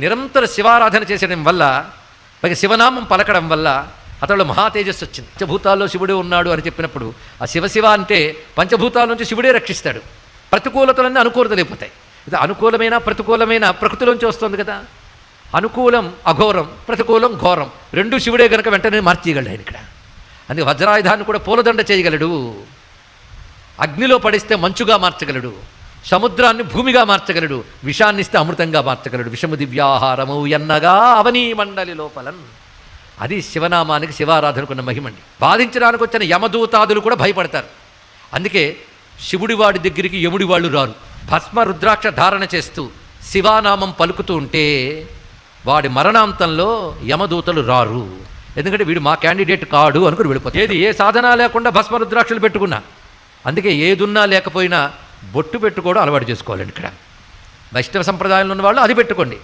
నిరంతర శివారాధన చేసడం వల్ల, పైగా శివనామం పలకడం వల్ల అతడు మహా తేజస్సు వచ్చింది. పంచభూతాల్లో శివుడే ఉన్నాడు అని చెప్పినప్పుడు ఆ శివ అంటే పంచభూతాల నుంచి శివుడే రక్షిస్తాడు. ప్రతికూలతలన్నీ అనుకూలతలైపోతాయి. ఇది అనుకూలమైన ప్రతికూలమైన ప్రకృతిలోంచి వస్తుంది కదా. అనుకూలం అఘోరం, ప్రతికూలం ఘోరం, రెండు శివుడే గనక వెంటనే మార్చేయగలడు ఆయన ఇక్కడ. అందుకే వజ్రాయుధాన్ని కూడా పూలదండ చేయగలడు, అగ్నిలో పడిస్తే మంచుగా మార్చగలడు, సముద్రాన్ని భూమిగా మార్చగలడు, విషాన్ని ఇస్తే అమృతంగా మార్చగలడు. విషము దివ్యాహారము ఎన్నగా అవనీ మండలి లోపలన్. అది శివనామానికి శివారాధనకున్న మహిమండి. బాధించడానికి వచ్చిన యమదూతాదులు కూడా భయపడతారు. అందుకే శివుడివాడి దగ్గరికి యముడి వాళ్ళు రారు. భస్మ రుద్రాక్ష ధారణ చేస్తూ శివానామం పలుకుతూ ఉంటే వాడి మరణాంతంలో యమదూతలు రారు. ఎందుకంటే వీడు మా క్యాండిడేట్ కాడు అనుకుని వెళ్ళిపోతాడు. ఏది ఏ సాధన లేకుండా భస్మ రుద్రాక్షలు పెట్టుకున్నా. అందుకే ఏదున్నా లేకపోయినా బొట్టు పెట్టుకోవడం అలవాటు చేసుకోవాలండి. ఇక్కడ వైష్ణవ సంప్రదాయంలో ఉన్న వాళ్ళు అది పెట్టుకోండి.